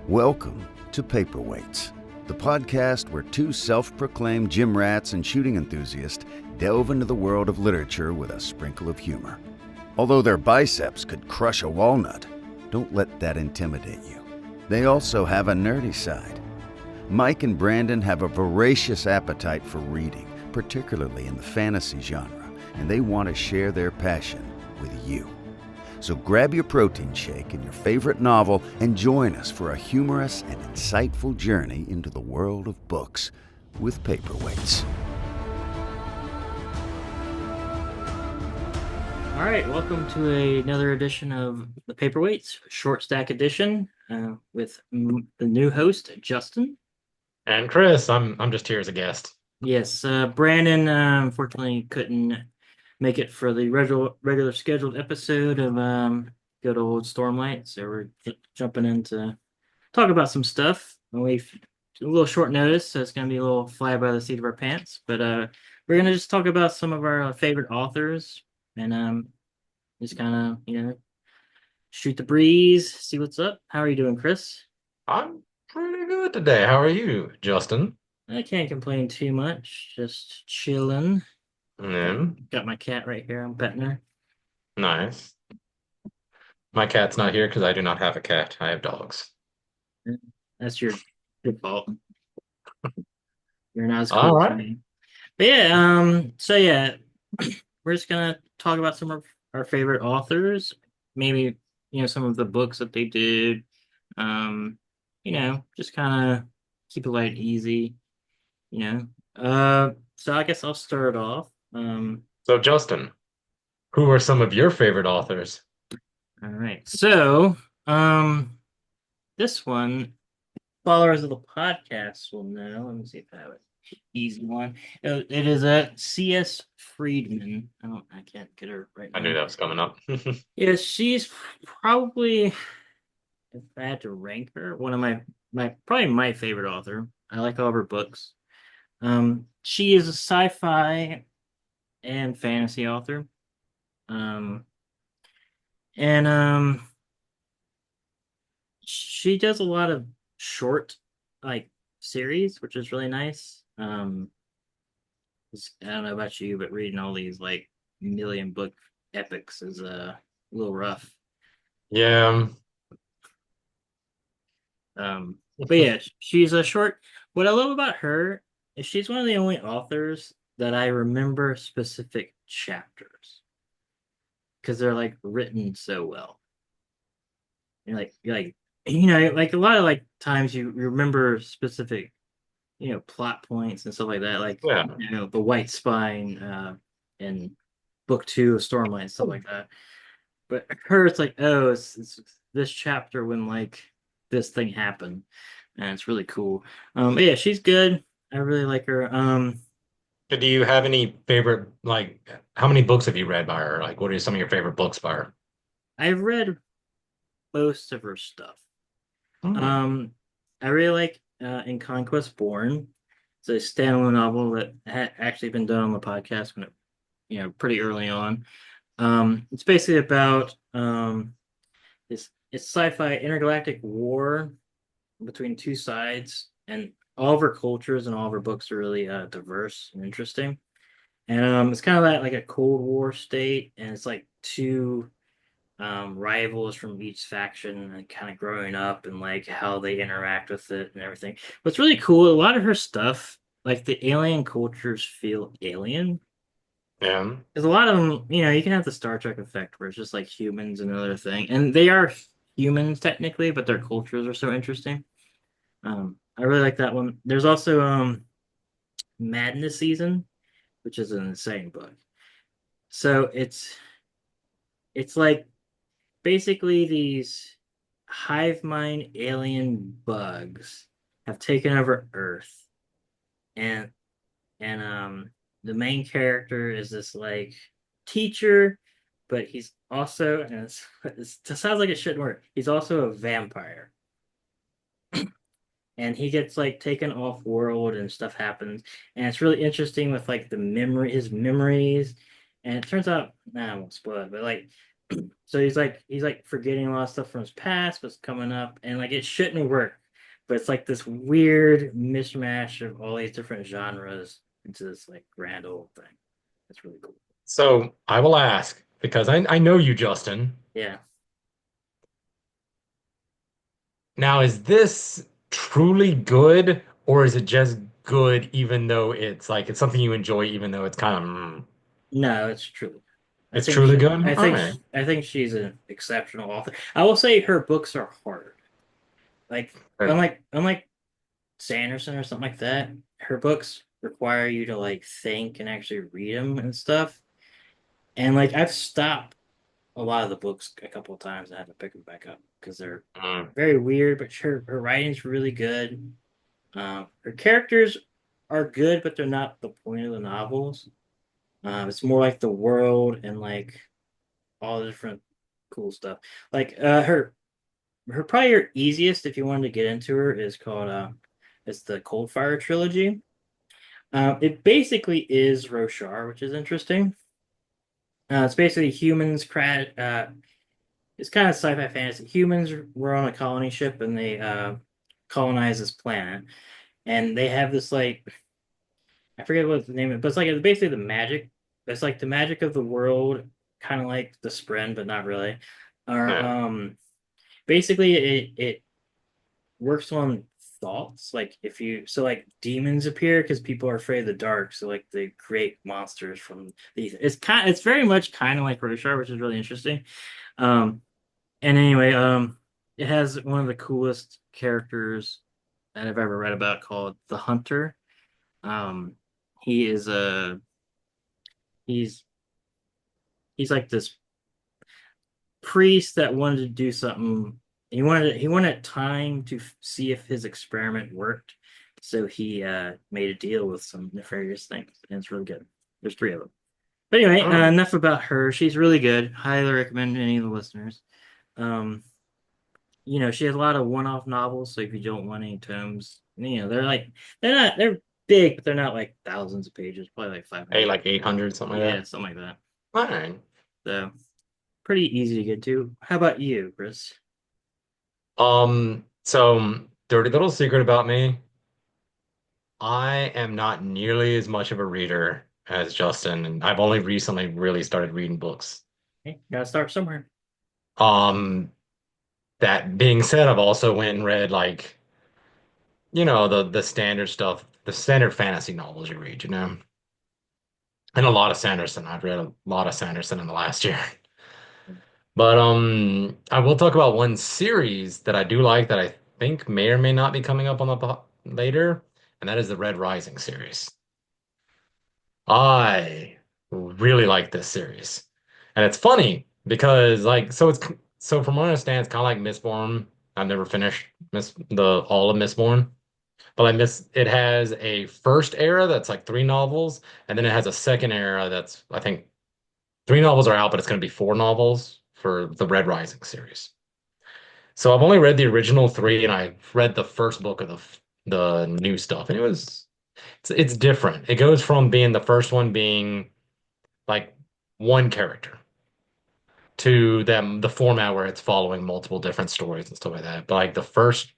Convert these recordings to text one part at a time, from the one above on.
Welcome to Paperweights, the podcast where two self-proclaimed gym rats and shooting enthusiasts delve into the world of literature with a sprinkle of humor. Although their biceps could crush a walnut, don't let that intimidate you. They also have a nerdy side. Mike and Brandon have a voracious appetite for reading, particularly in the fantasy genre, and they want to share their passion with you. So grab your protein shake and your favorite novel and join us for a humorous and insightful journey into the world of books with Paperweights. All right, welcome to another edition of the Paperweights, short stack edition, with the new host, Justin. And Chris, I'm just here as a guest. Yes, Brandon unfortunately couldn't make it for the regular scheduled episode of good old Stormlight, so we're jumping in to talk about some stuff. We've a little short notice, so it's going to be a little fly by the seat of our pants, but we're going to just talk about some of our favorite authors and just kind of, shoot the breeze, see what's up. How are you doing, Chris? I'm pretty good today. How are you, Justin? I can't complain too much, just chilling. Got my cat right here. I'm petting her. Nice. My cat's not here because I do not have a cat. I have dogs. That's your fault. You're not as cool All as right. me. But yeah, we're just gonna talk about some of our favorite authors, maybe some of the books that they did. Just kind of keep it light and easy. So I guess I'll start off. So, Justin, who are some of your favorite authors? All right. So, this one, followers of the podcast will know. Let me see if I have an easy one. It is a C.S. Friedman. I can't get her right I now. knew that was coming up. Yeah, she's probably, if I had to rank her, one of my favorite author. I like all of her books. She is a sci-fi and fantasy author. And she does a lot of short like series, which is really nice. I don't know about you, but reading all these like million book epics is a little rough. Yeah. But yeah, she's a short. What I love about her is she's one of the only authors that I remember specific chapters because they're like written so well. Like a lot of like times you remember specific, plot points and stuff like that. Like, Yeah. the White Spine in book 2 of Stormlight and stuff like that. But her, it's like, oh, it's this chapter when like this thing happened, and it's really cool. But yeah, she's good. I really like her. Do you have any favorite, like, how many books have you read by her? Like, what are some of your favorite books by her? I've read most of her stuff. Hmm. I really like In Conquest Born. It's a standalone novel that had actually been done on the podcast when pretty early on. It's basically about it's sci-fi intergalactic war between two sides, and all of her cultures and all of her books are really diverse and interesting. And it's kind of like a Cold War state, and it's like two rivals from each faction and kind of growing up and like how they interact with it and everything. What's really cool, a lot of her stuff, like the alien cultures feel alien. Yeah. Because a lot of them, you can have the Star Trek effect where it's just like humans and another thing. And they are humans technically, but their cultures are so interesting. I really like that one. There's also Madness Season, which is an insane book. So it's like basically these hive mind alien bugs have taken over Earth, and and the main character is this like teacher, but he's also, and it sounds like it shouldn't work. He's also a vampire, and he gets like taken off world and stuff happens, and it's really interesting with like his memories, and it turns out, nah, I won't spoil it, but like So he's like forgetting a lot of stuff from his past, what's coming up, and like it shouldn't work. But it's like this weird mishmash of all these different genres into this like grand old thing. It's really cool. So I will ask because I know you, Justin. Yeah. Now, is this truly good, or is it just good even though it's like it's something you enjoy, even though it's kind of No, it's true. it's truly good? I think she's an exceptional author. I will say her books are hard. Like Okay. unlike Sanderson or something like that, her books require you to like think and actually read them and stuff. And like I've stopped a lot of the books a couple of times and had to pick them back up because they're Mm. very weird. But her writing's really good. Her characters are good, but they're not the point of the novels. It's more like the world and like all the different cool stuff. Like her probably her easiest if you wanted to get into her is called it's the Cold Fire trilogy. It basically is Roshar, which is interesting. It's basically humans it's kind of sci-fi fantasy. Humans were on a colony ship and they colonize this planet, and they have this like I forget what the name is, but it's basically the magic. It's like the magic of the world, kind of like the Spren, but not really. Or Yeah. basically it works on thoughts. Like if you so like demons appear because people are afraid of the dark, so like they create monsters from these. It's very much kind of like Roshar, which is really interesting. Um, and anyway, it has one of the coolest characters that I've ever read about called the Hunter. Um, he is a he's he's like this priest that wanted to do something. He wanted time to see if his experiment worked. So he made a deal with some nefarious things, and it's really good. There's three of them. But anyway, Oh. enough about her. She's really good. Highly recommend to any of the listeners. Um, she has a lot of one-off novels. So if you don't want any tomes, they're big, but they're not like thousands of pages. Probably like Hey, 500. like 800, something like Yeah, that. something like that. All right. So pretty easy to get to. How about you, Chris? So dirty little secret about me. I am not nearly as much of a reader as Justin, and I've only recently really started reading books. Hey, gotta start somewhere. Um, that being said, I've also went and read like, the standard stuff, the standard fantasy novels you read, and a lot of Sanderson. I've read a lot of Sanderson in the last year. But I will talk about one series that I do like that I think may or may not be coming up on later, and that is the Red Rising series. I really like this series. And it's funny because so from what I understand, it's kind of like Mistborn. I've never finished Miss the all of Mistborn, but it has a first era that's like three novels, and then it has a second era that's I think three novels are out, but it's going to be four novels for the Red Rising series. So I've only read the original three, and I read the first book of the new stuff, and it's different. It goes from being the first one being like one character to them the format where it's following multiple different stories and stuff like that. But like the first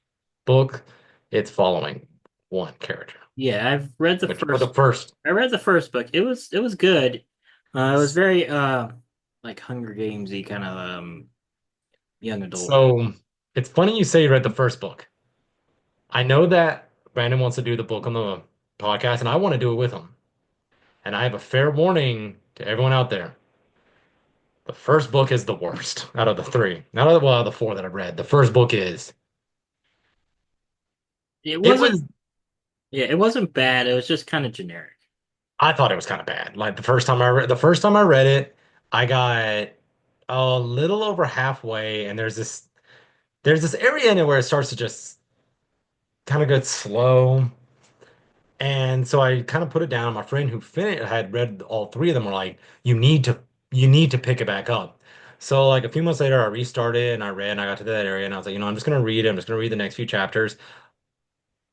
book, it's following one character. Yeah, I've read the Which for the first. first I read the first book. It was good. It was very like Hunger Gamesy kind of young adult. so it's funny you say you read the first book. I know that Brandon wants to do the book on the podcast, and I want to do it with him. And I have a fair warning to everyone out there. The first book is the worst out of the three. Not out of the four that I've read. The first book is. It It wasn't was yeah, it wasn't bad. It was just kind of generic. I thought it was kind of bad. Like the first time I read it, I got a little over halfway, and there's this area in it where it starts to just kind of get slow. And so I kind of put it down. My friend who finished had read all three of them were like, you need to pick it back up. So like a few months later, I restarted and I read and I got to that area and I was like, I'm just gonna read it. I'm just gonna read the next few chapters.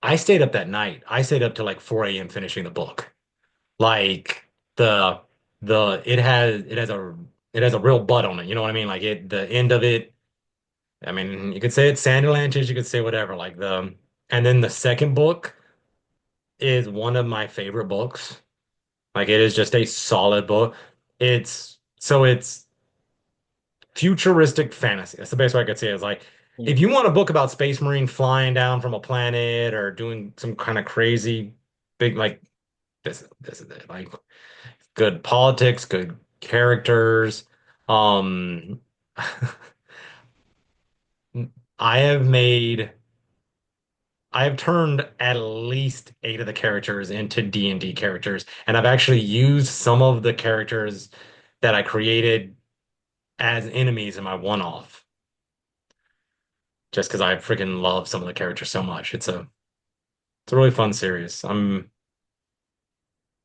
I stayed up that night. I stayed up till like 4 a.m. finishing the book. Like the the it has it has a real butt on it. You know what I mean? Like the end of it. I mean, you could say it's Sandy Lanches, you could say whatever. And then the second book is one of my favorite books. Like it is just a solid book. It's futuristic fantasy. That's the best way I could say it. Is like Yeah. if you want a book about Space Marine flying down from a planet or doing some kind of crazy big like this is it. Like good politics, good characters. Um I have made I have turned at least 8 of the characters into D&D characters, and I've actually used some of the characters that I created as enemies in my one-off, just because I freaking love some of the characters so much. It's a really fun series.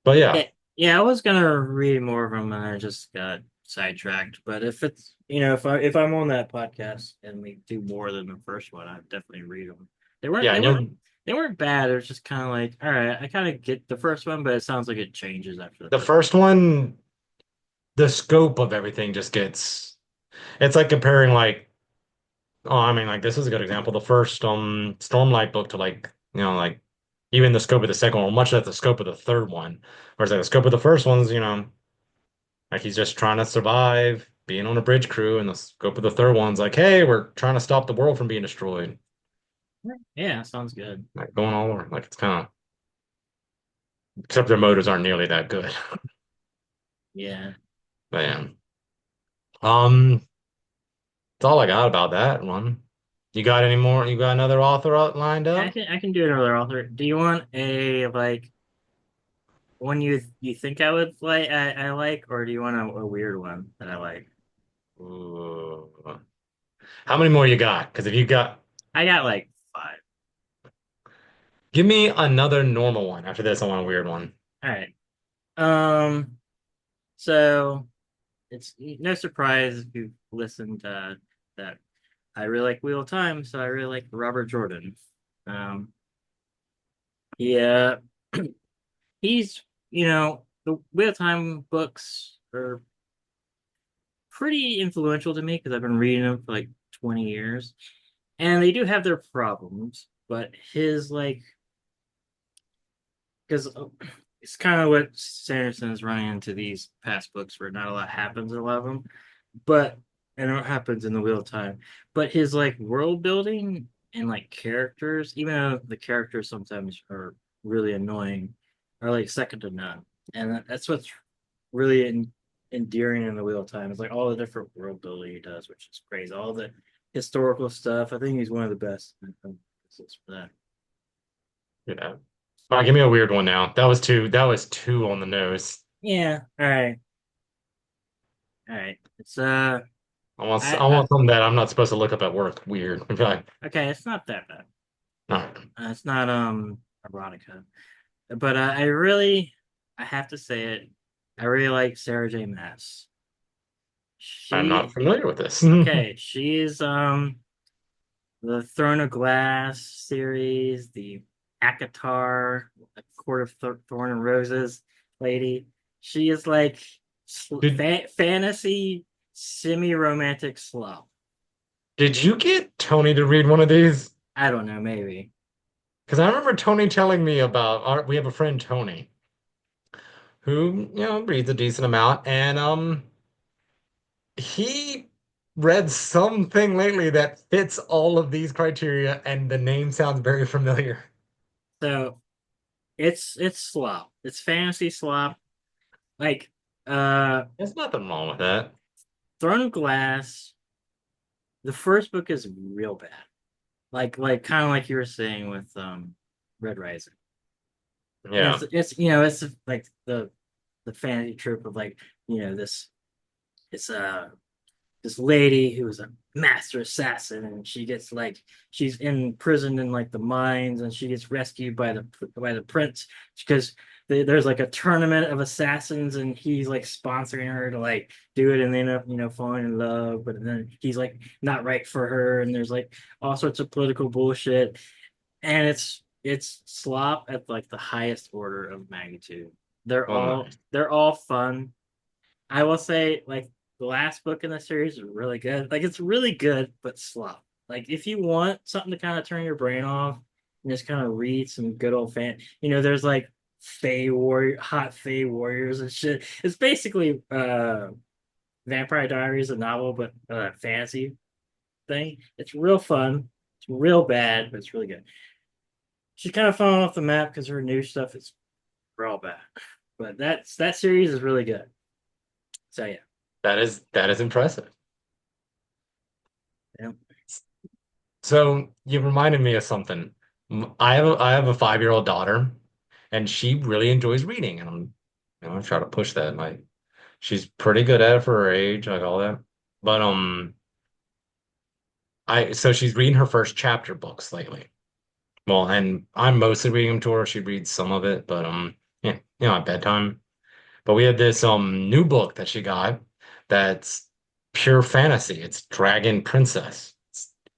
But yeah, Yeah, yeah, I was gonna read more of them and I just got sidetracked. But if it's if I'm on that podcast and we do more than the first one, I'd definitely read them. They weren't yeah, they and weren't you'll they weren't bad. It was just kind of like, all right, I kind of get the first one, but it sounds like it changes after the the first. first one, the scope of everything just gets. It's like comparing oh, I mean, like this is a good example. The first Stormlight book to like even the scope of the second one, much like the scope of the third one. Whereas like the scope of the first one's, like he's just trying to survive, being on a bridge crew, and the scope of the third one's like, hey, we're trying to stop the world from being destroyed. Yeah, sounds good. Like going all over. Like it's kind of except their motors aren't nearly that good. Yeah. But yeah. Um, that's all I got about that one. You got any more? You got another author lined Yeah, up? I can do another author. Do you want a like one you think I would like I like, or do you want a weird one that I like? Ooh. How many more you got? Because if you got, I got like five. give me another normal one. After this, I want a weird one. All right. Um, so it's no surprise if you've listened that I really like Wheel of Time, so I really like Robert Jordan. Um, yeah, he's the Wheel of Time books are pretty influential to me because I've been reading them for like 20 years, and they do have their problems, but his like because it's kind of what Sanderson is running into these past books where not a lot happens in a lot of them, but and it happens in the Wheel of Time. But his like world building and like characters, even though the characters sometimes are really annoying, are like second to none. And that's what's really endearing in the Wheel of Time. It's like all the different world building he does, which is crazy. All the historical stuff. I think he's one of the best for that. Yeah. All right, give me a weird one now. That was two. That was two on the nose. Yeah. All right. All right. It's I I want something that I'm not supposed to look up at work. Weird. In fact, okay, it's not that bad. no. It's not erotica, but I have to say it. I really like Sarah J. Maas. I'm not She familiar with this. okay. She's the Throne of Glass series, the Akatar, Court of Thorn and Roses lady. She is like Did fantasy semi-romantic slow. did you get Tony to read one of these? I don't know, maybe. Because I remember Tony telling me about we have a friend Tony who, reads a decent amount, and he read something lately that fits all of these criteria, and the name sounds very familiar. So it's slop. It's fantasy slop. Like There's nothing wrong with that. Throne of Glass, the first book is real bad. Like kind of like you were saying with Red Rising. And Yeah. it's like the fantasy trope of like, this it's this lady who is a master assassin and she gets like she's imprisoned in like the mines and she gets rescued by the prince because there's like a tournament of assassins and he's like sponsoring her to like do it and they end up falling in love but then he's like not right for her and there's like all sorts of political bullshit and it's slop at like the highest order of magnitude. Well, nice. They're all fun. I will say like the last book in the series is really good. Like it's really good, but slow. Like if you want something to kind of turn your brain off and just kind of read some good old there's like hot Fey warriors and shit. It's basically Vampire Diaries, a novel, but fantasy thing. It's real fun. It's real bad, but it's really good. She's kind of falling off the map because her new stuff is real bad. But that series is really good. So yeah. That is impressive. Yeah. So you reminded me of something. I have a 5-year-old daughter, and she really enjoys reading, and I'm trying to push that. Like she's pretty good at it for her age, like all that. But I so she's reading her first chapter books lately. Well, and I'm mostly reading them to her. She reads some of it, but yeah, at bedtime. But we had this new book that she got that's pure fantasy. It's Dragon Princess.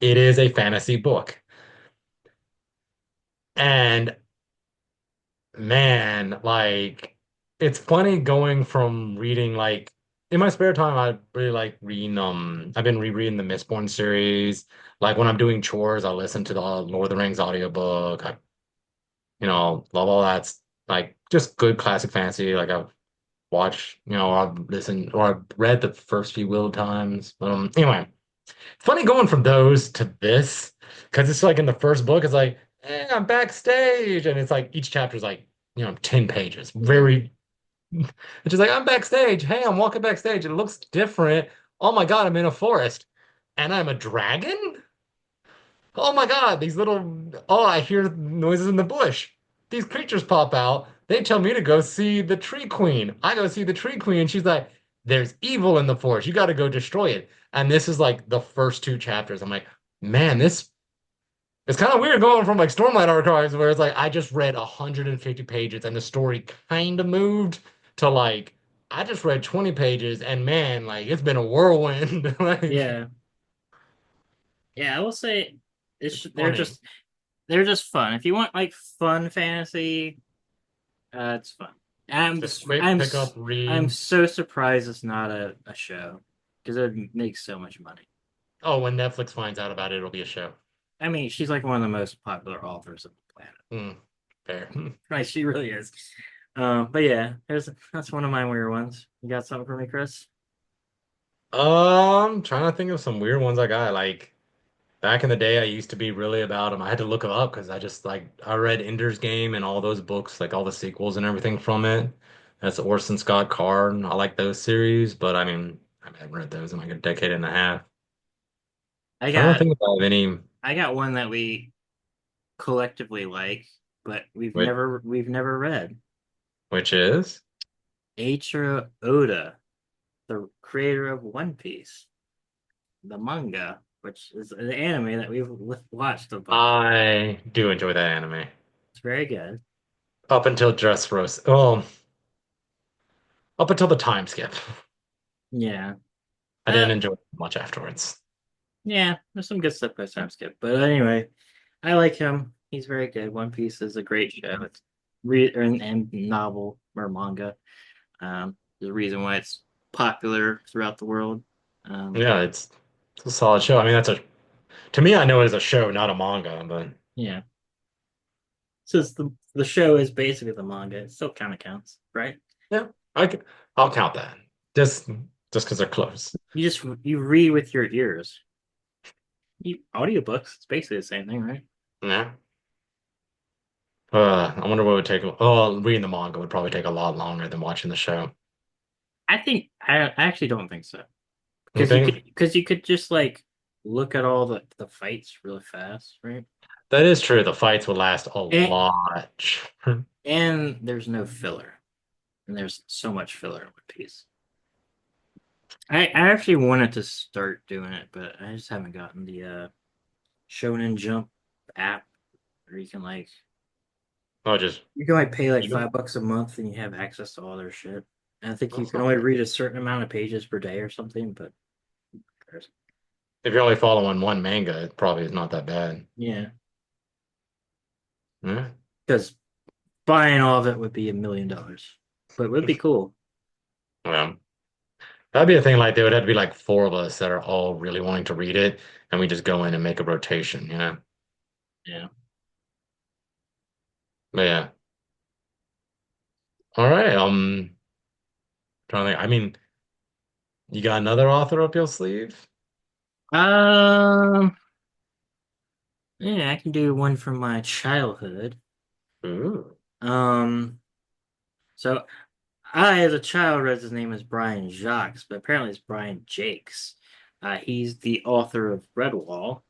It is a fantasy book. And man, like it's funny going from reading like in my spare time I really like reading I've been rereading the Mistborn series. Like when I'm doing chores, I listen to the Lord of the Rings audiobook. I love all that like just good classic fantasy. Like I've watched, or I've listened or I've read the first few Will times. But anyway, funny going from those to this because it's like in the first book, it's like, I'm backstage, and it's like each chapter is like 10 pages. Very, it's just like I'm backstage. Hey, I'm walking backstage. It looks different. Oh my God, I'm in a forest, and I'm a dragon. Oh my God, these little, oh, I hear noises in the bush. These creatures pop out. They tell me to go see the tree queen. I go see the tree queen. She's like, there's evil in the forest. You got to go destroy it. And this is like the first two chapters. I'm like, man, this it's kind of weird going from like Stormlight Archives where it's like I just read 150 pages and the story kind of moved to like I just read 20 pages and man, like it's been a whirlwind. Like Yeah. Yeah, I will say it's funny. they're just fun. If you want like fun fantasy, it's fun. I'm Just s- quick I'm pick up, s- I'm read. so surprised it's not a show because it would make so much money. Oh, when Netflix finds out about it, it'll be a show. I mean, she's like one of the most popular authors on the planet. Hmm, fair. Right, she really is. But yeah, that's one of my weird ones. You got something for me, Chris? Trying to think of some weird ones I got. Like back in the day, I used to be really about them. I had to look them up because I just like I read Ender's Game and all those books, like all the sequels and everything from it. That's Orson Scott Card. I like those series, but I mean, I haven't read those in like a decade and a half. I Trying to got think about any I got one that we collectively like, but which we've never read. which is Eiichiro Oda, the creator of One Piece, the manga, which is the anime that we've watched a bunch. I do enjoy that anime. It's very good. Up until Dressrosa. Oh, up until the time skip. Yeah. I didn't Uh, enjoy it much afterwards. yeah, there's some good stuff by time skip. But anyway, I like him. He's very good. One Piece is a great show. It's and novel or manga. There's a reason why it's popular throughout the world. Um, Yeah, it's a solid show. I mean, that's a to me, I know it as a show, not a manga, but yeah. Since the show is basically the manga, it still kind of counts, right? yeah, I can, I'll count that. Just because they're close. You read with your ears. Audiobooks, it's basically the same thing, right? Yeah. I wonder what would take. Oh, reading the manga would probably take a lot longer than watching the show. I actually don't think so. You think? Because you could just like look at all the fights really fast, right? That is true. The fights would last a And lot. and there's no filler. And there's so much filler in One Piece. I actually wanted to start doing it, but I just haven't gotten the Shonen Jump app where Oh, just you can like pay like you know, $5 a month and you have access to all their shit. And I think you that's can not only bad. read a certain amount of pages per day or something, but If you're only following one manga, it probably is not that bad. yeah, Yeah. because buying all of it would be $1 million, but it would be cool. Well. That'd be a thing like there would have to be like four of us that are all really wanting to read it, and we just go in and make a rotation, you know? Yeah. But yeah. All right. Trying to think. I mean, you got another author up your sleeve? Um, yeah, I can do one from my childhood. Ooh. Um, so I, as a child, read his name as Brian Jacques, but apparently it's Brian Jakes. He's the author of Redwall,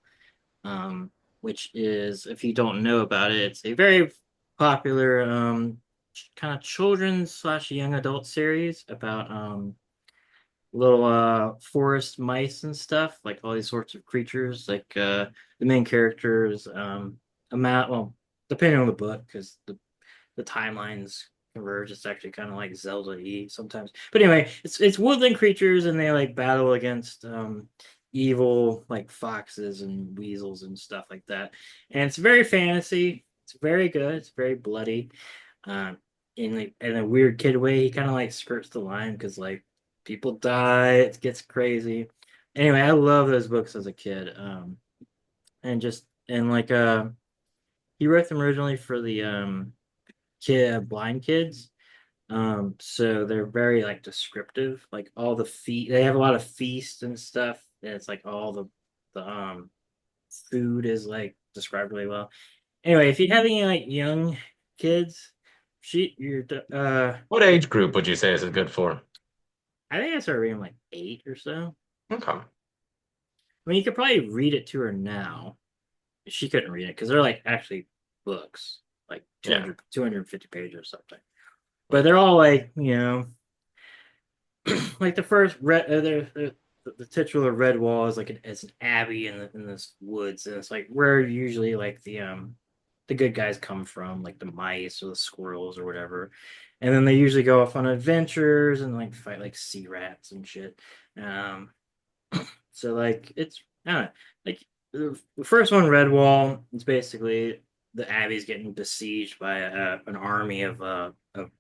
um, which is, if you don't know about it, it's a very popular kind of children's slash young adult series about little forest mice and stuff, like all these sorts of creatures. Like the main characters, amount well, depending on the book, because the timelines converge. It's actually kind of like Zelda-y sometimes. But anyway, it's woodland creatures, and they like battle against evil like foxes and weasels and stuff like that. And it's very fantasy. It's very good. It's very bloody. Um, in a weird kid way, he kind of like skirts the line because like people die. It gets crazy. Anyway, I love those books as a kid. And just and like he wrote them originally for the blind kids. So they're very like descriptive, like all the feet. They have a lot of feast and stuff, and it's like all the food is like described really well. Anyway, if you have any like young kids, you're What age group would you say this is good for? I think I started reading like 8 or so. Okay. I mean, you could probably read it to her now. She couldn't read it because they're like actually books, like Yeah. 250 pages or something. But they're all like, like the first the titular red wall is like it's an abbey in this woods, and it's like where usually like the good guys come from, like the mice or the squirrels or whatever. And then they usually go off on adventures and like fight like sea rats and shit. Um, so like it's I don't know, like the first one, Redwall, is basically the abbey's getting besieged by an army of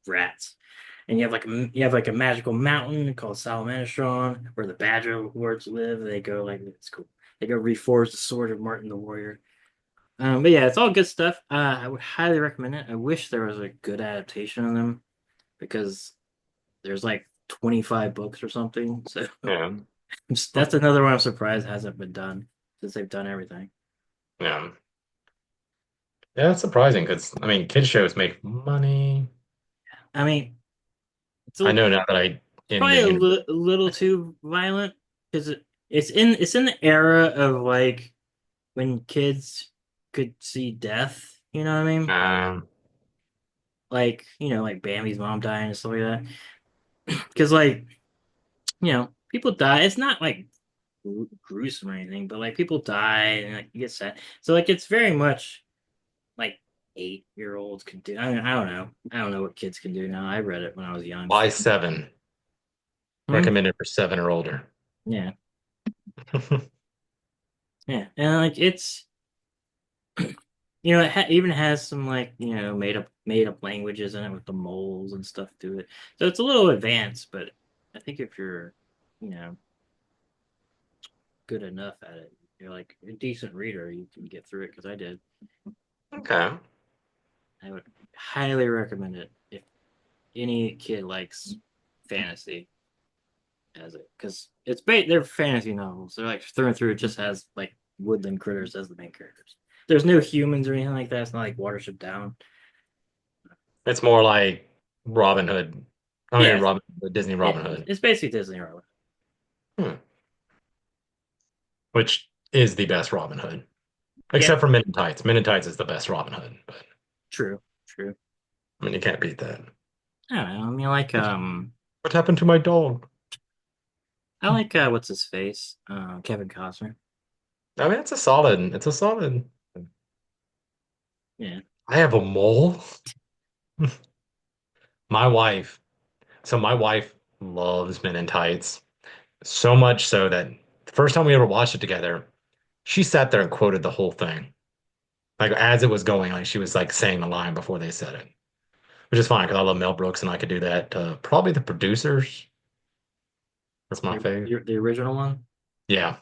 rats, and you have like a magical mountain called Salamandastron where the Badger Lords live. They go like it's cool. They go reforge the sword of Martin the Warrior. But yeah, it's all good stuff. I would highly recommend it. I wish there was a good adaptation of them because there's like 25 books or something. So Yeah. that's another one I'm surprised hasn't been done since they've done everything. Yeah. Yeah, that's surprising because I mean, kids shows make money. I mean, I know now that I it's in probably the in a little too violent because it's in the era of like when kids could see death. You know what I mean? Like like Bambi's mom dying and stuff like that. Because like people die. It's not like gruesome or anything, but like people die and like you get sad. So like it's very much like 8-year-olds can do. I don't know. I don't know what kids can do now. I read it when I was young. by seven, Hmm? recommended for seven or older. Yeah, yeah, and like it's even has some like made up languages in it with the moles and stuff to it. So it's a little advanced, but I think if you're you know good enough at it, you're like a decent reader, you can get through it because I did. Okay. I would highly recommend it if any kid likes fantasy as it because they're fantasy novels. They're like through and through. It just has like woodland critters as the main characters. There's no humans or anything like that. It's not like Watership Down. It's more like Robin Hood. I mean, Yeah, the Disney yeah, Robin Hood, it's basically Disney Robin. hmm. Which is the best Robin Hood, Yeah, except for Men in Tights. Men in Tights is the best Robin Hood, but true, true. I mean, you can't beat that. I don't know. I mean, like What happened to my dog? I like what's his face, Kevin Costner. I mean, it's a solid. It's a solid. Yeah, I have a mole. My wife. So my wife loves Men in Tights so much so that the first time we ever watched it together, she sat there and quoted the whole thing. Like as it was going, like she was like saying the line before they said it, which is fine because I love Mel Brooks and I could do that. Probably the producers That's my fave. The original one. Yeah.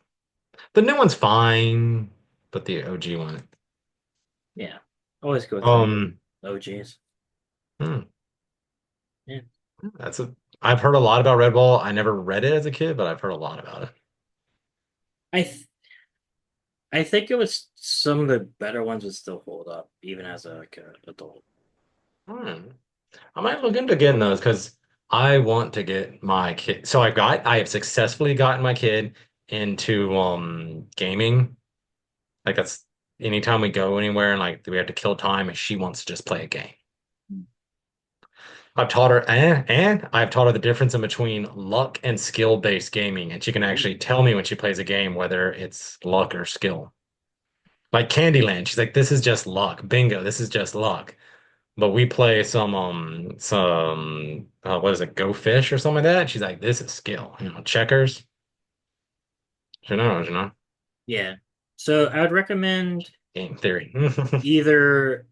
The new one's fine, but the OG one. Yeah, always go with the Um, OGs. hmm, Yeah, that's a I've heard a lot about Redwall. I never read it as a kid, but I've heard a lot about it. I th I think it was some of the better ones would still hold up even as a like a adult. Hmm. I might look into getting those because I want to get my kid. So I have successfully gotten my kid into gaming. Like that's anytime we go anywhere and like we have to kill time and she wants to just play a game. I've taught her and I've taught her the difference in between luck and skill-based gaming, and she can actually tell me when she plays a game whether it's luck or skill. Like Candyland, she's like, "This is just luck." Bingo, this is just luck. But we play some what is it, Go Fish or something like that. She's like, "This is skill." Checkers. She knows, Yeah, so I would recommend game theory. either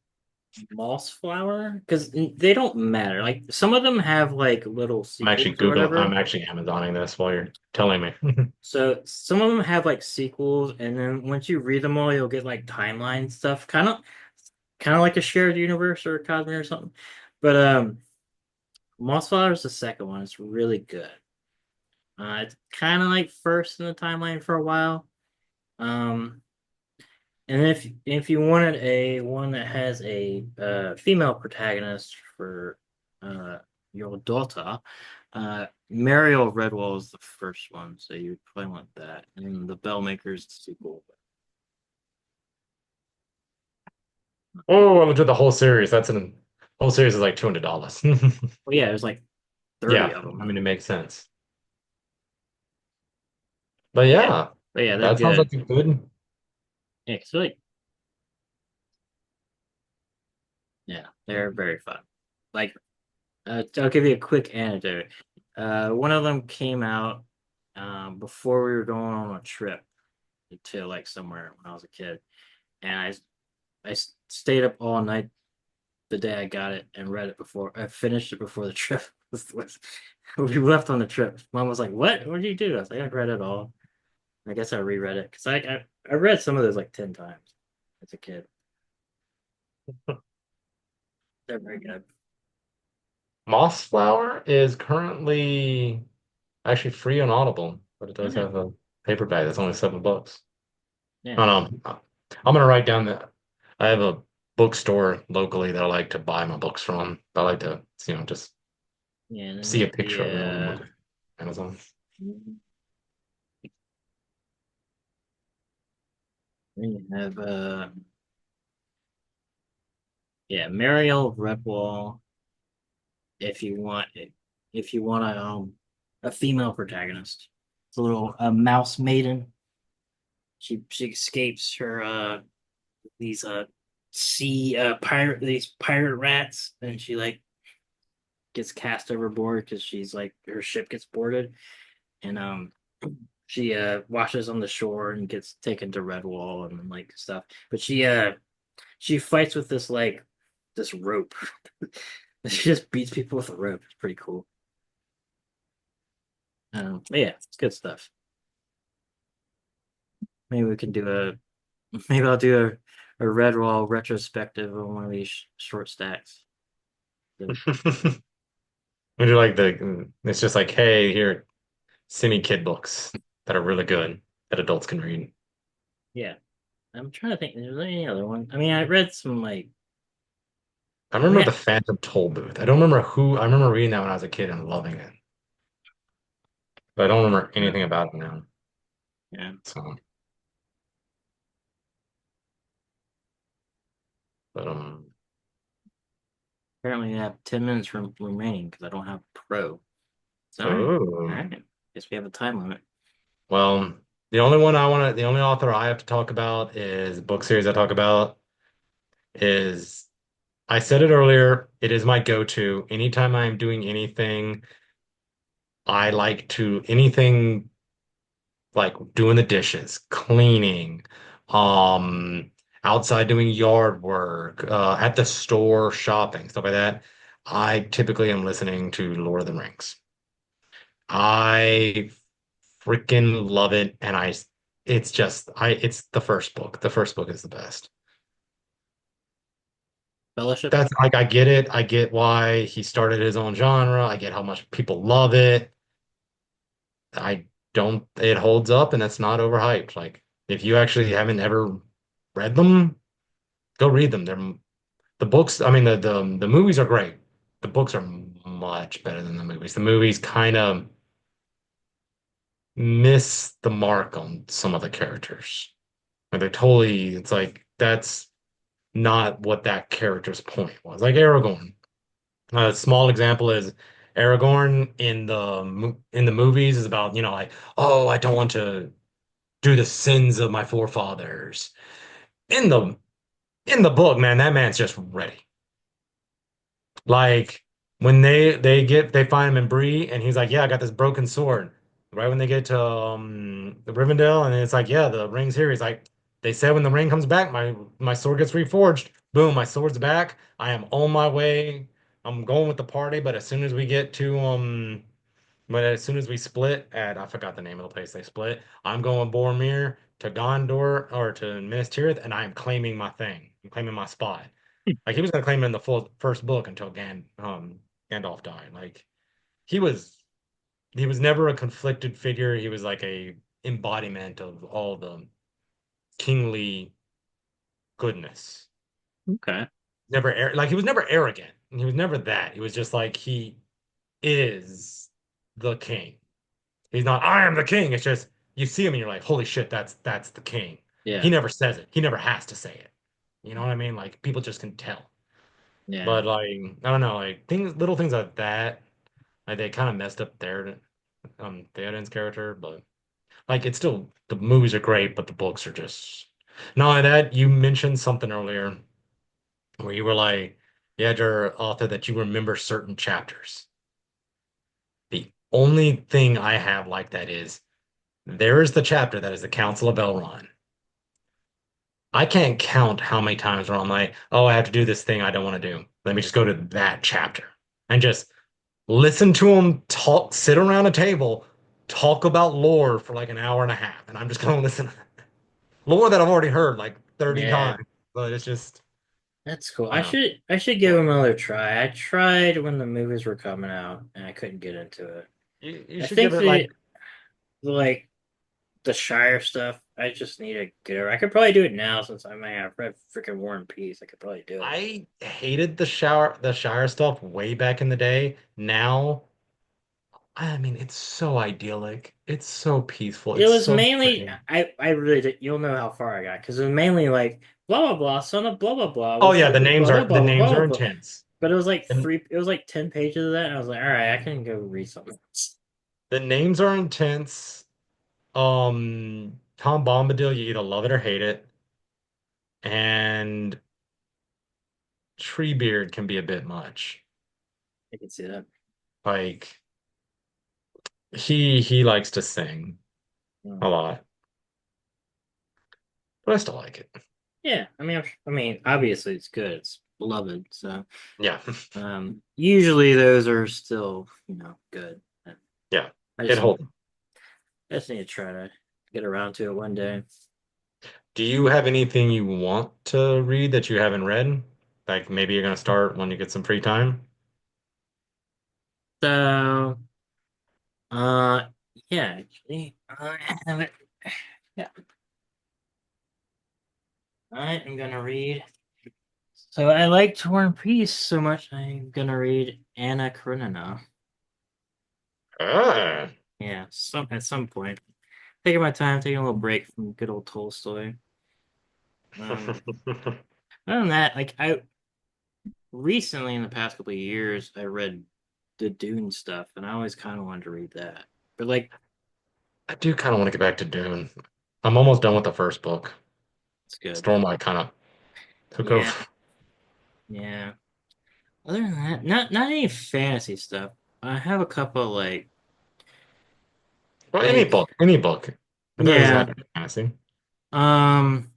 moss flower because they don't matter. Like some of them have like little sequels or I'm whatever. actually Amazoning this while you're telling me. So some of them have like sequels, and then once you read them all, you'll get like timeline stuff, kind of like a shared universe or a cosmere or something. But Mossflower is the second one. It's really good. It's kind of like first in the timeline for a while. Um, and if you wanted a one that has a female protagonist for uh your daughter, Mariel Redwall is the first one, so you would probably want that. And the Bellmaker's the sequel. Oh, I looked at the whole series. That's an whole series is like $200. Well, yeah, there's like 30 Yeah, of I them. mean it makes sense. But Yeah, yeah, but yeah, they're that sounds good. like a good. Yeah, so like, yeah, they're very fun. Like, I'll give you a quick anecdote. One of them came out before we were going on a trip to like somewhere when I was a kid, and stayed up all night the day I got it and read it before I finished it before the trip we left on the trip. Mom was like, "What? What did you do?" I was like, "I read it all." I guess I reread it because I read some of those like 10 times as a kid. They're very good. Mossflower is currently actually free on Audible, but it does Yeah, have a paperback that's only $7. yeah, I don't know. I'm gonna write down that I have a bookstore locally that I like to buy my books from. I like to, just yeah. And then see a there's picture of it when I'm looking at Amazon. then you have yeah, Mariel Redwall. If you want it, if you want a female protagonist, it's a little mouse maiden. She escapes her these sea pirate these pirate rats, and she like gets cast overboard because she's like her ship gets boarded, and she washes on the shore and gets taken to Redwall and like stuff. But she fights with this rope. She just beats people with a rope. It's pretty cool. But yeah, it's good stuff. Maybe we can do a maybe I'll do a Redwall retrospective on one of these short stacks. Would you like it's just like, hey, here, send me kid books that are really good that adults can read. Yeah, I'm trying to think. Is there any other one? I mean, I read some like I I remember mean, the Phantom Toll Booth. I remember reading that when I was a kid and loving it. But I don't remember anything about it now. yeah. So, but Apparently, I have 10 minutes remaining because I don't have Pro. So, all oh. right. Guess we have a time limit. Well, the only author I have to talk about is book series I talk about is I said it earlier, it is my go-to. Anytime I'm doing anything, I like to anything like doing the dishes, cleaning, um, outside doing yard work, at the store shopping, stuff like that. I typically am listening to Lord of the Rings. I freaking love it, and it's just it's the first book. The first book is the best. Fellowship. That's like I get it. I get why he started his own genre. I get how much people love it. I don't, it holds up and it's not overhyped. Like if you actually haven't ever read them, go read them. They're the books, I mean the movies are great. The books are much better than the movies. The movies kind of miss the mark on some of the characters. Like they totally, it's like that's not what that character's point was. Like Aragorn. A small example is Aragorn in in the movies is about, like, oh, I don't want to do the sins of my forefathers. In the book, man, that man's just ready. Like when they find him in Bree and he's like, "Yeah, I got this broken sword." Right when they get to the Rivendell and it's like, "Yeah, the ring's here." He's like, "They said when the ring comes back, my sword gets reforged." Boom, my sword's back. I am on my way. I'm going with the party, but as soon as we get to but as soon as we split at, I forgot the name of the place they split, I'm going Boromir to Gondor or to Minas Tirith, and I am claiming my thing. I'm claiming my spot. Like he was gonna claim it in the full first book until Gandalf died. Like he was he was never a conflicted figure. He was like a embodiment of all the kingly goodness. Okay. Like he was never arrogant. He was never that. He was just like he is the king. He's not, I am the king. It's just you see him and you're like, holy shit, that's the king. He Yeah. never says it. He never has to say it. You know what I mean? Like people just can tell. Yeah. But like I don't know, like little things like that, like they kind of messed up Theoden's character, but like it's still the movies are great, but the books are just not only that, you mentioned something earlier where you were like, you had your author that you remember certain chapters. The only thing I have like that is there is the chapter that is the Council of Elrond. I can't count how many times where I'm like, oh, I have to do this thing I don't want to do. Let me just go to that chapter and just listen to them talk, sit around a table, talk about lore for like an hour and a half. And I'm just going to listen. Lore that I've already heard like 30 Yeah. times. But it's just, That's cool. I don't know. I should give him another try. I tried when the movies were coming out and I couldn't get into it. You I should give think it like, like the Shire stuff, I just need to get over. I could probably do it now since I may have read freaking War and Peace. I could probably do it. I hated the Shire stuff way back in the day. Now, I mean, it's so idyllic. It's so peaceful. It It's was so mainly pretty. I really did, you'll know how far I got because it was mainly like blah blah blah son of blah blah blah Oh was yeah, blah blah the blah names blah are blah. intense. But it was like And it was like 10 pages of that, and I was like, all right, I can go read something else. the names are intense. Tom Bombadil, you either love it or hate it. And Treebeard can be a bit much. I can see that. Like he likes to sing Mm. a lot, but I still like it. Yeah, I mean, obviously it's good. It's beloved. So, Yeah. usually those are still, good. Yeah. I It just holds. I just need to try to get around to it one day. Do you have anything you want to read that you haven't read? Like maybe you're gonna start when you get some free time? So, uh, yeah, actually, I have it. Yeah, I am gonna read. So I liked War and Peace so much, I'm gonna read Anna Karenina. Ah. Yeah, at some point. Taking my time, taking a little break from good old Tolstoy. Um, Other than that, like I recently in the past couple of years, I read the Dune stuff, and I always kind of wanted to read that. But like, I do kind of want to get back to Dune. I'm almost done with the first book. it's good. Stormlight kind of took over. Yeah, yeah. Other than that, not any fantasy stuff. I have a couple Well, like any book. It doesn't have yeah. to be fantasy. Um,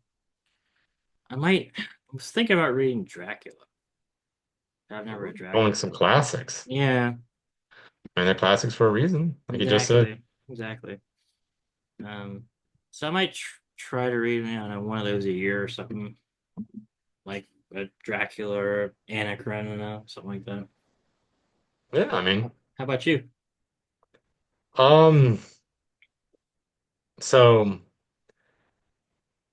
I was thinking about reading Dracula. I've never read Going Dracula. some classics. Yeah, And they're classics for a reason, like you just said. exactly. So I might try to read, I don't know, one of those a year or something, like a Dracula or Anna Karenina, something like that. Yeah, I mean, How about you? um, so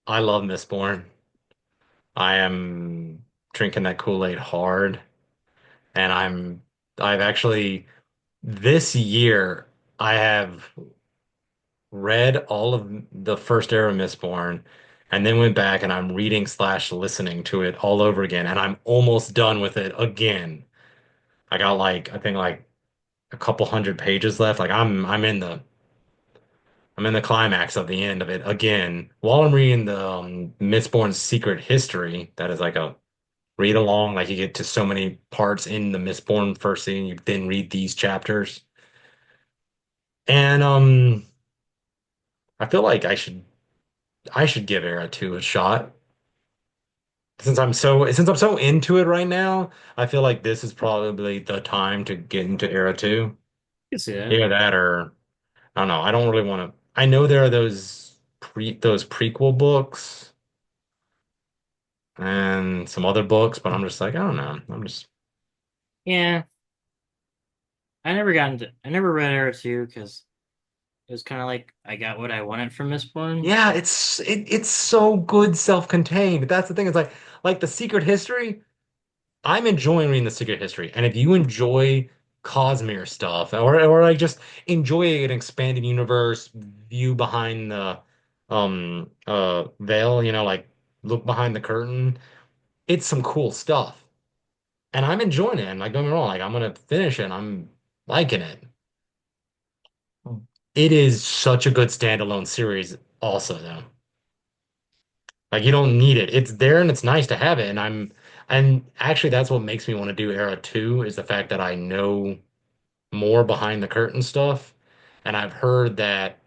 I love Mistborn. I am drinking that Kool-Aid hard, and I've actually this year I have read all of the first era of Mistborn, and then went back and I'm reading slash listening to it all over again, and I'm almost done with it again. I got like I think like a couple hundred pages left. Like I'm in the climax of the end of it again while I'm reading the Mistborn's Secret History. That is like a read along. Like you get to so many parts in the Mistborn first scene, you then read these chapters. And I feel like I should give Era 2 a shot. Since I'm so into it right now, I feel like this is probably the time to get into Era 2. You can see that. Either that or I don't know. I don't really want to. I know there are those prequel books and some other books, but I'm just like, I don't know. I'm just Yeah, I never read Era 2 because it was kind of like I got what I wanted from Mistborn. yeah, it's so good self-contained. That's the thing. It's like the Secret History. I'm enjoying reading the Secret History, and if you enjoy Cosmere stuff, or like just enjoy an expanded universe view behind the veil, like look behind the curtain, it's some cool stuff, and I'm enjoying it. And like, don't get me wrong, like I'm gonna finish it. And I'm liking it. It is such a good standalone series, also though. Like you don't need it. It's there and it's nice to have it. And actually that's what makes me want to do Era 2 is the fact that I know more behind the curtain stuff. And I've heard that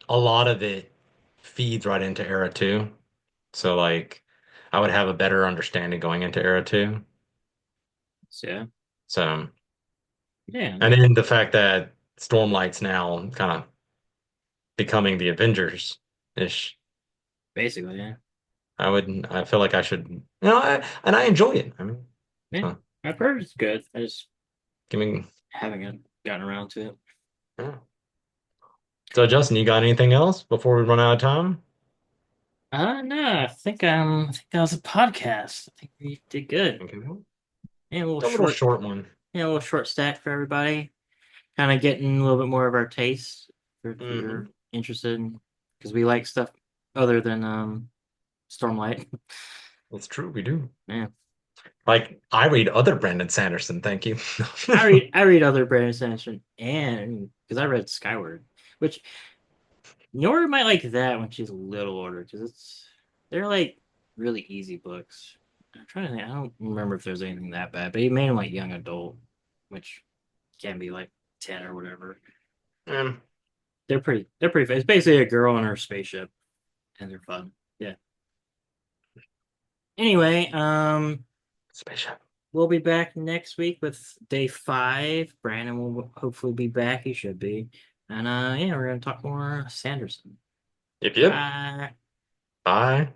a lot of it feeds right into Era 2. So like I would have a better understanding going into Era 2. So yeah, So yeah, and then the fact that Stormlight's now kind of becoming the Avengers ish. basically, yeah, I feel like I should, and I enjoy it. I mean, yeah. so I've heard it's good. I just give me, haven't gotten around to it. yeah. So Justin, you got anything else before we run out of time? No, I think that was a podcast. I think we did good. Okay. Yeah, A little short one. a little short stack for everybody. Kind of getting a little bit more of our taste if Hmm. you're interested, because we like stuff other than Stormlight. It's true, we do. Yeah, Like I read other Brandon Sanderson, thank you. I read other Brandon Sanderson, and because I read Skyward, which Nora might like that when she's a little older, because they're like really easy books. I'm trying to think. I don't remember if there's anything that bad, but he made them like young adult, which can be like 10 or whatever. Um, They're pretty fun. It's basically a girl on her spaceship, and they're fun. Yeah. Anyway, spaceship. we'll be back next week with day 5. Brandon will hopefully be back. He should be. And yeah, we're gonna talk more Sanderson. Yep, yep. Bye. Bye.